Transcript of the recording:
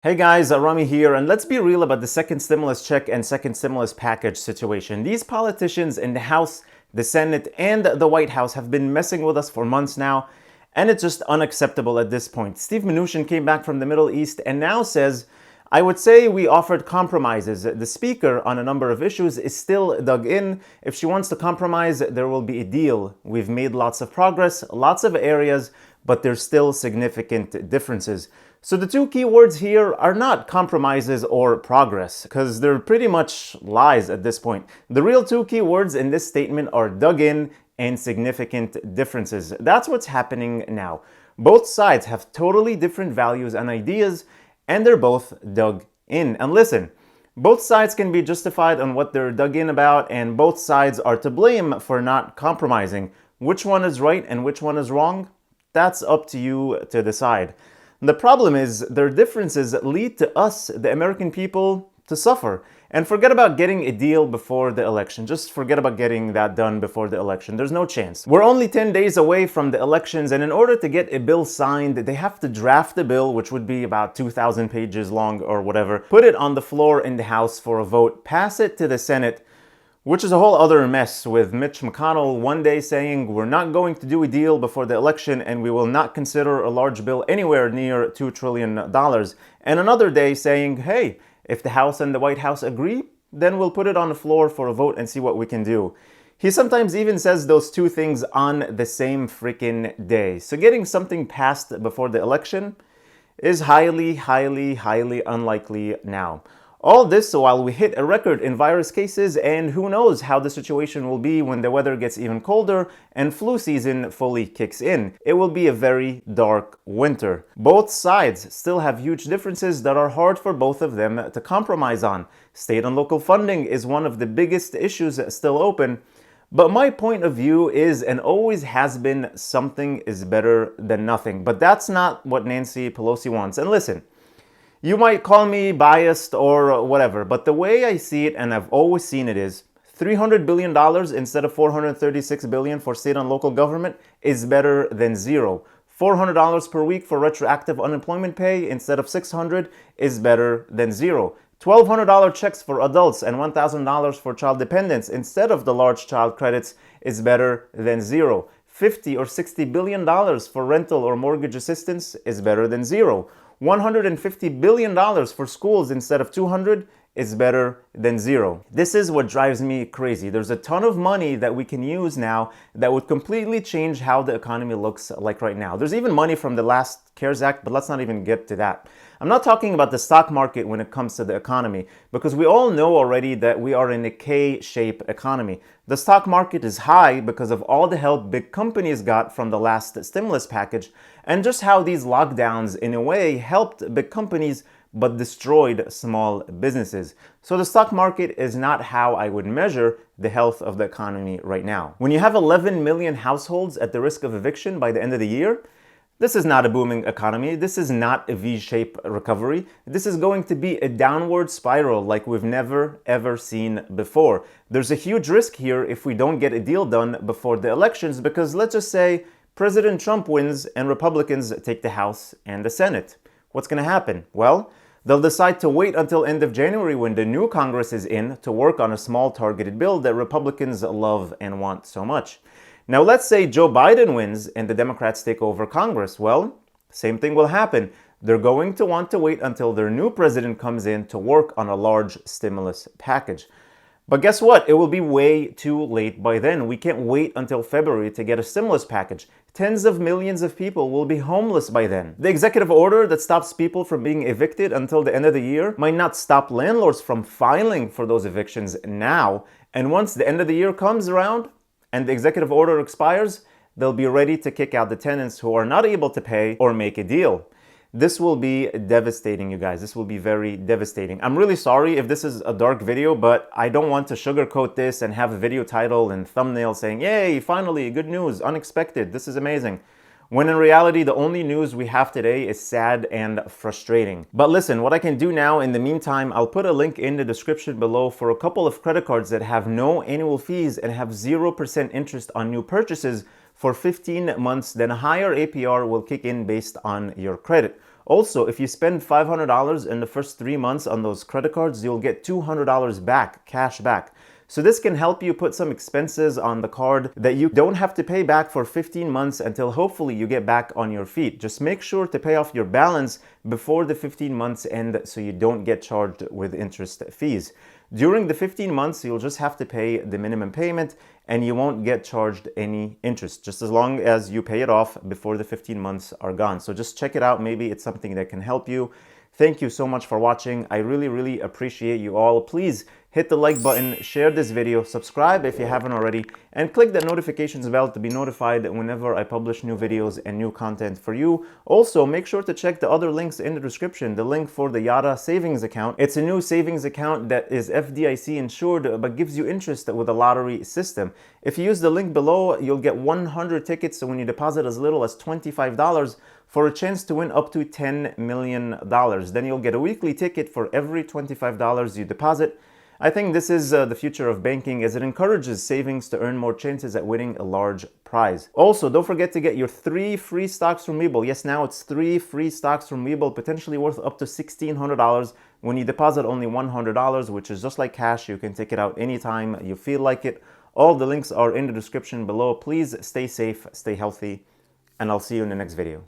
Hey guys, Rami here, and let's be real about the second stimulus check and second stimulus package situation. These politicians in the House, the Senate, and the White House have been messing with us for months now, and it's just unacceptable at this point. Steve Mnuchin came back from the Middle East and now says, I would say we offered compromises. The speaker on a number of issues is still dug in. If she wants to compromise, there will be a deal. We've made lots of progress, lots of areas, but there's still significant differences. So the two key words here are not compromises or progress, because they're pretty much lies at this point. The real two key words in this statement are dug in and significant differences. That's what's happening now. Both sides have totally different values and ideas, and they're both dug in. And listen, both sides can be justified on what they're dug in about, and both sides are to blame for not compromising. Which one is right and which one is wrong? That's up to you to decide. The problem is their differences lead to us, the American people, to suffer. And forget about getting a deal before the election. Just forget about getting that done before the election. There's no chance. We're only 10 days away from the elections, and in order to get a bill signed, they have to draft the bill, which would be about 2,000 pages long or whatever, put it on the floor in the House for a vote, pass it to the Senate, which is a whole other mess, with Mitch McConnell one day saying we're not going to do a deal before the election and we will not consider a large bill anywhere near $2 trillion. And another day saying, hey, if the House and the White House agree, then we'll put it on the floor for a vote and see what we can do. He sometimes even says those two things on the same freaking day. So getting something passed before the election is highly, highly, highly unlikely now. All this while we hit a record in virus cases, and who knows how the situation will be when the weather gets even colder and flu season fully kicks in. It will be a very dark winter. Both sides still have huge differences that are hard for both of them to compromise on. State and local funding is one of the biggest issues still open. But my point of view is, and always has been, something is better than nothing. But that's not what Nancy Pelosi wants. And listen, you might call me biased or whatever, but the way I see it, and I've always seen it, is $300 billion instead of $436 billion for state and local government is better than zero. $400 per week for retroactive unemployment pay instead of $600 is better than zero. $1,200 checks for adults and $1,000 for child dependents instead of the large child credits is better than zero. $50 or $60 billion for rental or mortgage assistance is better than zero. $150 billion for schools instead of $200 is better than zero. This is what drives me crazy. There's a ton of money that we can use now that would completely change how the economy looks like right now. There's even money from the last CARES Act, but let's not even get to that. I'm not talking about the stock market when it comes to the economy, because we all know already that we are in a K-shaped economy. The stock market is high because of all the help big companies got from the last stimulus package, and just how these lockdowns in a way helped big companies but destroyed small businesses. So the stock market is not how I would measure the health of the economy right now. When you have 11 million households at the risk of eviction by the end of the year, this is not a booming economy. This is not a V-shaped recovery. This is going to be a downward spiral like we've never ever seen before. There's a huge risk here if we don't get a deal done before the elections, because let's just say President Trump wins and Republicans take the House and the Senate. What's going to happen? Well, they'll decide to wait until end of January when the new Congress is in to work on a small targeted bill that Republicans love and want so much. Now, let's say Joe Biden wins and the Democrats take over Congress. Well, same thing will happen. They're going to want to wait until their new president comes in to work on a large stimulus package. But guess what? It will be way too late by then. We can't wait until February to get a stimulus package. Tens of millions of people will be homeless by then. The executive order that stops people from being evicted until the end of the year might not stop landlords from filing for those evictions now. And once the end of the year comes around and the executive order expires, they'll be ready to kick out the tenants who are not able to pay or make a deal. This will be devastating, you guys. This will be very devastating. I'm really sorry if this is a dark video, but I don't want to sugarcoat this and have a video title and thumbnail saying, yay, finally, good news, unexpected, this is amazing. When in reality, the only news we have today is sad and frustrating. But listen, what I can do now in the meantime, I'll put a link in the description below for a couple of credit cards that have no annual fees and have 0% interest on new purchases for 15 months. Then a higher APR will kick in based on your credit. Also, if you spend $500 in the first 3 months on those credit cards, you'll get $200 back, cash back. So this can help you put some expenses on the card that you don't have to pay back for 15 months until hopefully you get back on your feet. Just make sure to pay off your balance before the 15 months end so you don't get charged with interest fees. During the 15 months, you'll just have to pay the minimum payment and you won't get charged any interest, just as long as you pay it off before the 15 months are gone. So just check it out. Maybe it's something that can help you. Thank you so much for watching. I really appreciate you all. Please hit the like button, share this video, subscribe if you haven't already, and click the notifications bell to be notified whenever I publish new videos and new content for you. Also, make sure to check the other links in the description. The link for the Yara savings account. It's a new savings account that is FDIC insured but gives you interest with a lottery system. If you use the link below, you'll get 100 tickets. So when you deposit as little as $25 for a chance to win up to $10 million. Then you'll get a weekly ticket for every $25 you deposit. I think this is the future of banking, as it encourages savings to earn more chances at winning a large prize. Also, don't forget to get your 3 free stocks from Webull. Yes, now it's 3 free stocks from Webull, potentially worth up to $1,600 when you deposit only $100, which is just like cash. You can take it out anytime you feel like it. All the links are in the description below. Please stay safe, stay healthy, and I'll see you in the next video.